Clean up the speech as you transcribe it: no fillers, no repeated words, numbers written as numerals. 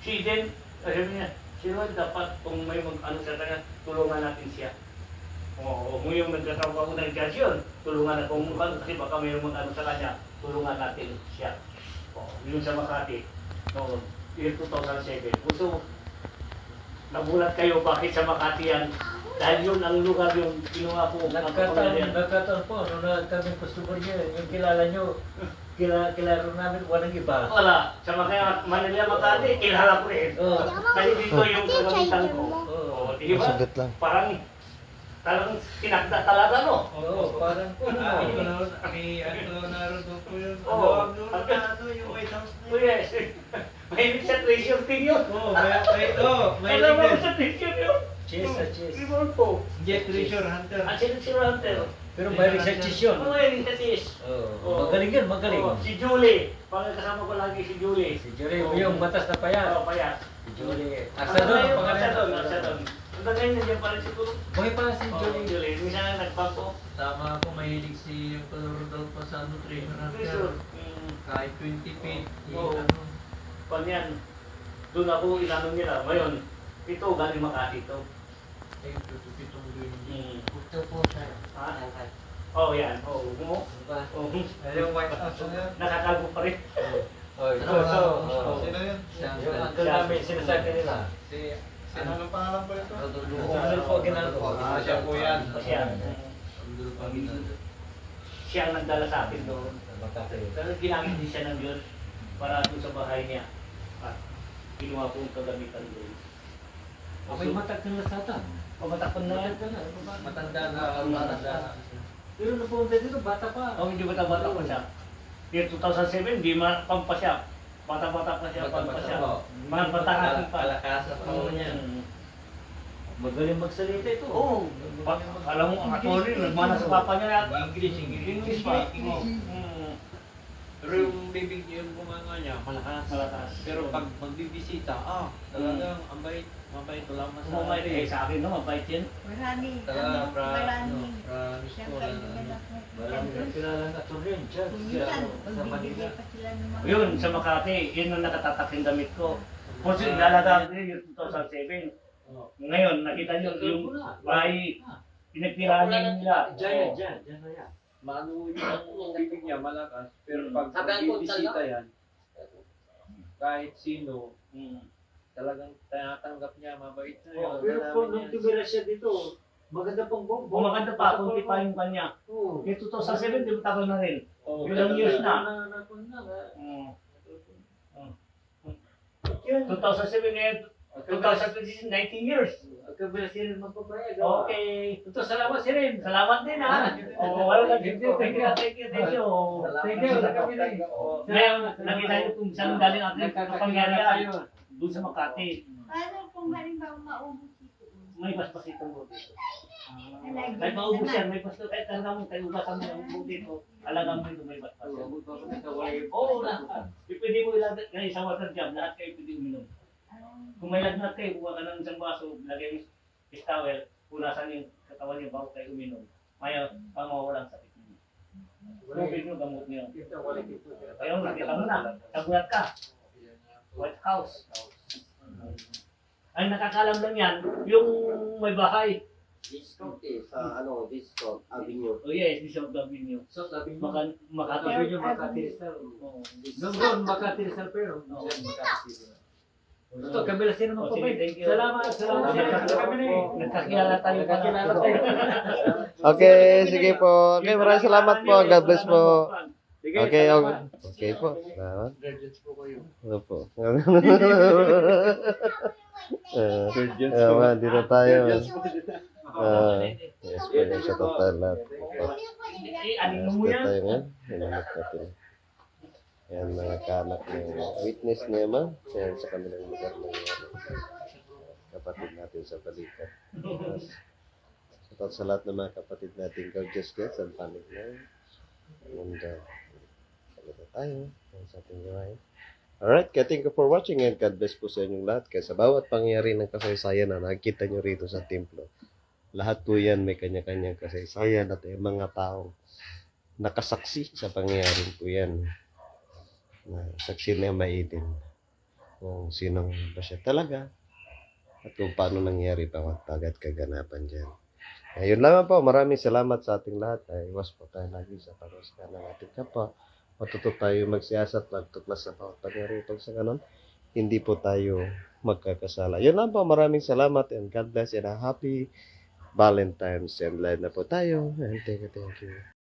Si Eden, sabi niya, si Rod dapat kung may mag-ano sa kanya, tulungan natin siya. Oo, kung yung nagkatrabaho ng judge yun, tulungan natin. Kung kasi baka may mag-ano sa kanya, tulungan natin siya. Oo, yun sa Makati. Noon, year 2007. Gusto, nagulat kayo bakit sa Makati yan? Dahil yun ang lugar yung kinuha ko. Nagkataon po, nung kami customer niyo, yung kilala niyo, kilala namin, walang iba. Wala. Sa Manila, Makati, kilala ko rin. Oo. Kasi dito yung kagamitan ko. Oo, di ba? Saglit lang. Parang tinakda talaga, no? Oo, parang May ano naroon po yun. Oo. Ano yung White House na Oh, yun. yes. Mahilig sa treasure thing yun. Oo, may Alam mo leader. sa treasure yun? cheese. Ibon po. Jet Treasure Hunter. At si Hunter. Pero mahilig sa cheese yun. Mahilig sa cheese. Oo. Magaling yun, magaling. Oo, si Julie. Kasama ko lagi si Julie. Si Jory, yung matas na payat. Oo, payat. Si Jory. Aksadon, Pangalan. Aksadon. Hanggang ngayon nandiyan pa rin siguro. Buhay pa si Oo, Jory. Julie. Minsan nagpampo. Tama ako, mahilig si Rodolfo sa Treasure Treasure. Hunter. Kahit 20 feet. Oo. Pag yan, doon ako inano nila. Ngayon, ito galing Makati ito. Ay, 20 feet ang doon. Ito po, sir. Ha? Oh, yan. Oh, mo. Oh, Yung White House na yun. nakatago pa rin. Oh, ito. Sino yun? Yung uncle namin, sinasabi nila. Sino ang pangalan po ito? Rodolfo Ginaldo. Siya po yan. Siya. Rodolfo. Siya ang nagdala sa akin doon. Makati. Pero ginamit din siya ng Diyos para doon sa bahay niya. At kinuha ko ang kagamitan doon. Ako'y matag ng lasatan. Pamatakpan na yan. Matanda na. Pero napunta dito, bata pa. Oh, hindi bata-bata pa siya. Year 2007, hindi pampa siya. Bata-bata pa siya, pampa siya. Mga batahan pa. Kalakasan pa mo niya. Magaling magsalita ito. Oo. Alam mo, ang attorney, nagmana sa papa niya yata. English pa. Pero yung bibig niya, yung bumanga niya, malakas. Malakas. Pero pag magbibisita, talagang mabait, wala masabi. Umay rin. Sa akin no, mabait yan. Marami, Talaga, marami. promise Siyang ko kaibigan na. ako. Marami ng kilalang attorney dyan. Minsan, Sa Manila. magbibigay pa sila ng mga... Yun, sa Makati, yun ang nakatatak yung damit ko. Kasi nalalagaan ko yun, 2007. Ngayon, nakita niyo yung bahay, pinagtirahan nila. Diyan na yan. Maano yung bibig niya, malakas. Pero pag Sabihan ko, magbibisita yan, kahit sino, Hmm. talagang tinatanggap niya, mabait na yun. Pero kung nung Dalamin yan. tumira siya dito, maganda pang bombo. Bumaganda pa, kunti pa yung kanya. Oo. Yung 2007, di ba tagal na rin? Oo, Ilang years na? Na. Hmm. Yan. 2007 ngayon, 2020, 19 years. Kabila siya rin magpapayag. Okay. Ito, salamat si Rin. Salamat din ha. Oh, wala lang. Thank you. Thank you. Thank you. Ngayon, nakita niyo kung saan galing ating kapangyarihan. Doon sa Makati. Paano kung halimbawa maubos ito? May basbas itong buti. Nalagyan Kahit maubos naman. yan, may basbas. Kahit talaga mo, tayo ugasan mo yung buti ko. Alagang mo ito, may basbas. Oo, lahat. Pwede mo ilagay ngayon sa water jam, lahat kayo pwede uminom. Kung may lagnat kayo, buka ka ng isang baso, lagay mo yung towel, punasan yung katawan niyo bago kayo uminom. Maya, ang mawawalang sakit niyo. Tubig niyo, gamot niyo. Kaya nakita mo na, nagulat ka. White House. Ay, nakakalam lang yan, yung may bahay. Discount sa Discount Avenue. Oh yes, Bishop Gavino. So, sabi mo, Makati. sabi niyo Makati Rizal. Doon, Makati Rizal pero. Ito, kabila siya naman po. Sige, thank you. Salamat. Nagkakilala tayo. Okay, sige po. Okay, maraming salamat po. God bless po. Okay, okay po. Salamat. Ano po? Dito tayo. Yes, pwede sa total lahat. Ano mo Dito yan? tayo ngayon. Hinanap natin. Yan, mga kanak ng witness niya, ma'am. Yan, sa kanilang lugar ng kapatid natin sa balikat. Sa lahat ng mga kapatid natin, gorgeous guys, ang panig na yun. And, salita tayo sa ating gawain. Alright, kaya thank you for watching and God bless po sa inyong lahat. Kaya sa bawat pangyayari ng kasaysayan na nakikita nyo rito sa templo, lahat po yan may kanya-kanyang kasaysayan at mga taong nakasaksi sa pangyayaring po yan. Na saksi na maitin. kung sinong ba siya talaga at kung paano nangyari bawat bagay at kaganapan dyan. Ayun lamang po, maraming salamat sa ating lahat. Iwas po tayo lagi sa pag-usga ng ating kapwa. Matuto tayo magsiyasat, magtuklas sa bawat pangyari. Pag sa ganon, hindi po tayo magkakasala. Yun lang po, maraming salamat and God bless and a happy Valentine's and live na po tayo. And thank you.